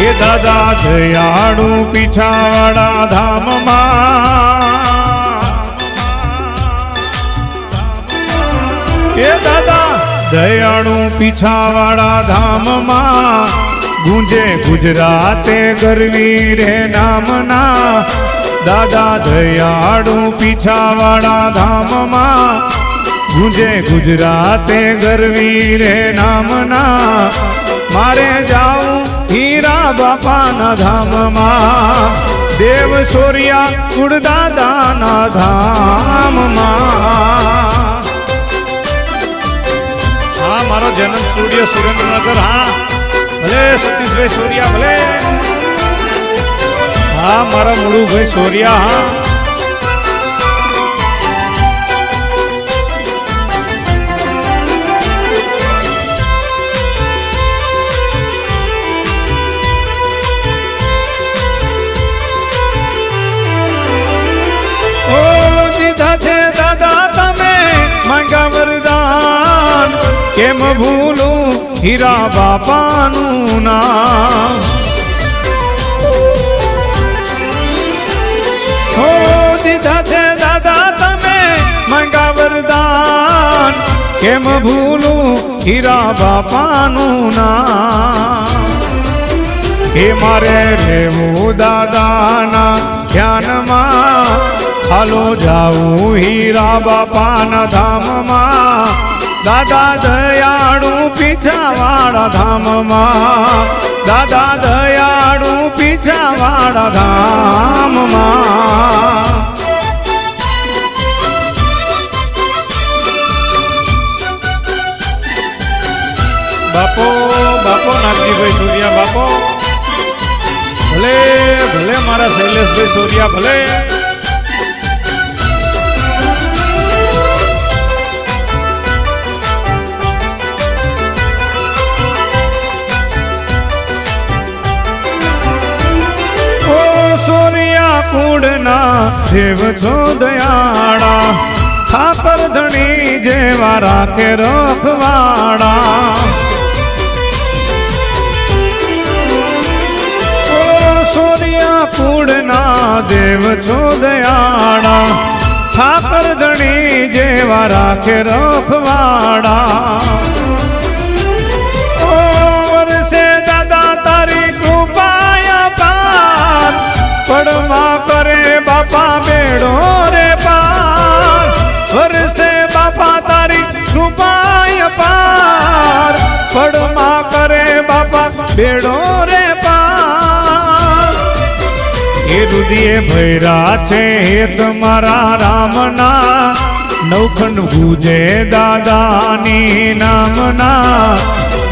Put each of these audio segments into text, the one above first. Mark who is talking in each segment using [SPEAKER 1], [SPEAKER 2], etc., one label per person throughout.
[SPEAKER 1] એ દાદા દયાળુ પીછાવાળા ધામમાં, એ દાદા દયાળુ પીછાવાળા ધામમાં ગુંજે ગુજરાતે ગરવી રે નામના. દાદા દયાળુ પીછાવાળા ધામમાં ગુંજે ગુજરાતે ગરવી રે નામના. મારે જાઉં હીરા બાપાના ધામમાં, દેવ સોરિયા કુળદાદાના ધામમાં. હા, મારો જન્મ સ્ટુડિયો સુરેન્દ્રનગર. હા ભલે સતીશભાઈ સોરિયા, ભલે. હા, મારા મુળુભાઈ સોરિયા. હા, કેમ ભૂલું હીરા બાપાનું નામ. હો દીધા છે દાદા તમે માંગા વરદાન, કેમ ભૂલું હીરા બાપાનું નામ. એ મારે રહેવું દાદાના ધ્યાનમાં, હાલો જાઉં હીરા બાપાના ધામમાં. દાદા દયાળુ પીછાવાળા ધામમાં, દાદા દયાળુ પીછાવાળા ધામમાં. બાપો બાપો નાગજીભાઈ સોરિયા બાપો, ભલે ભલે મારા શૈલેષભાઈ સોરિયા, ભલે. કુળના દેવ છો દયાળા, ઠાકર ધણી જેવા રાખે રખવાડા. ઓ સોરિયા કુળના દેવ છો દયાળા, ઠાકર ધણી જેવા રાખે રખવાડા. ઓ વર્ષે દાદા તારી કૃપાયા પાર, પડમાં કરે બાપા બેડો રે પાર. વર્ષે બાપા તારી કૃપાય પાર, પડમાં કરે બાપા બેડો રે પાર. એ રુદિયે ભૈરા છે હે તમારા રામના, નવખંડ ગુજે દાદાની નામના.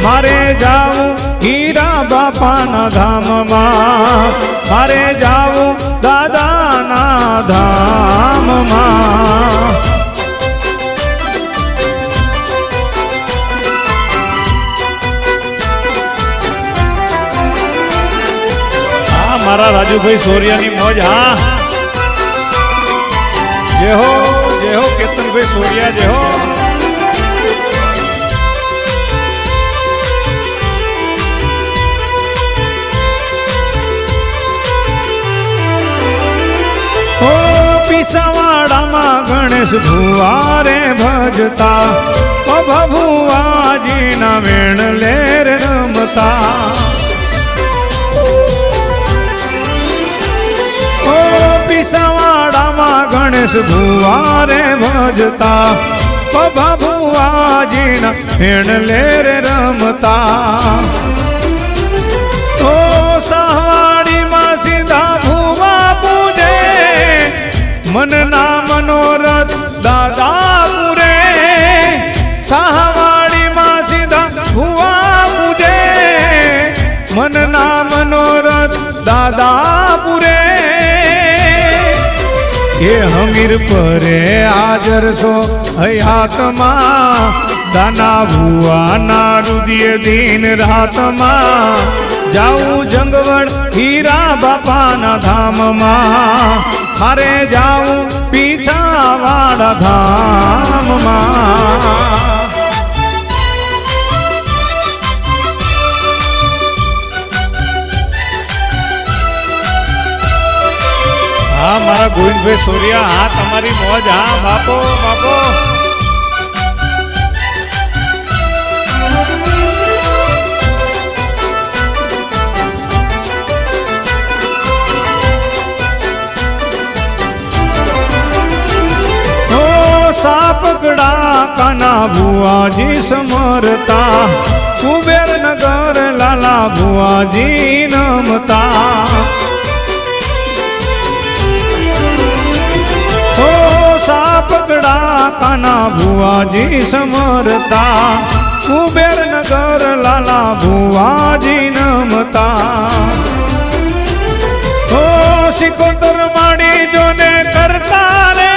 [SPEAKER 1] મારે જાવું હીરા બાપાના ધામમાં, મારે જાવું દાદાના ધામમાં. હા, મારા રાજુભાઈ સોરિયાની મોજ. હા, જય હો કેતનભાઈ સોરિયા, જય હો. પીસાવાડામાં ગણેશ ભુવારે ભજતા, ભભુવાજીના વેણ લેર રમતા. ઓ પીસાવાડામાં ગણેશ ભુવારે ભજતા, ભભુવાજીના વેણ લેર રમતા. ઓ સહવાડીમાં સીધા ભુવા પૂજે, મનના મનોરથ દાદા પૂરે. સહવાડીમાં સીધા ભુવા પૂજે, મનના મનોરથ દાદા પૂરે. એ હમીર પરે હાજર છો હયાતમાં, દાના ભુવાના રુદિય દિન રાતમાં. જાઉં જંગવડ હીરા બાપાના ધામમાં, મારે જાઉં પીછાવાળા ધામમાં. ગોવિંદભાઈ સોરિયા હા તમારી મોજ હા બાપો બાપો સાપગડા કાના ભુવાજી સમરતા કુબેર નગર લાલા ભુવાજી નમતા ઓ સાપગડા કાના ભુવાજી સમરતા કુબેર નગર લાલા ભુવાજી નમતા ઓ સિકોતર માડી જોને કરતા રે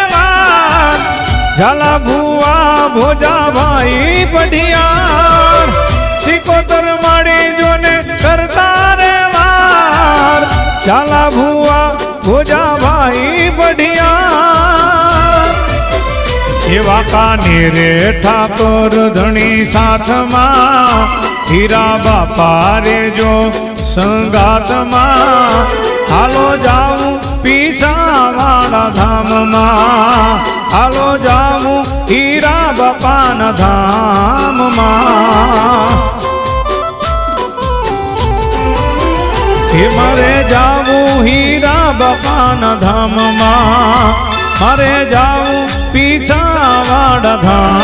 [SPEAKER 1] ઝાલા ભુવા ભોજા ભાઈ પઢિયાર સિકોતર માડી જોને કરતા રે વાર ઝાલા ભુવા ભોજા ભાઈ પઢિયાર એવા કાની રે ઠાકોર ધણી સાથમાં હીરા બાપા રે જો સંગાતમાં હાલો જાઉં પીછા વાળા ધામમાં હાલો જાઉં હીરા બાપાના ધામમાં હે મારે જાવું હીરા બાપાના ધામમાં મારે જાવું પીછા વાળા ધામ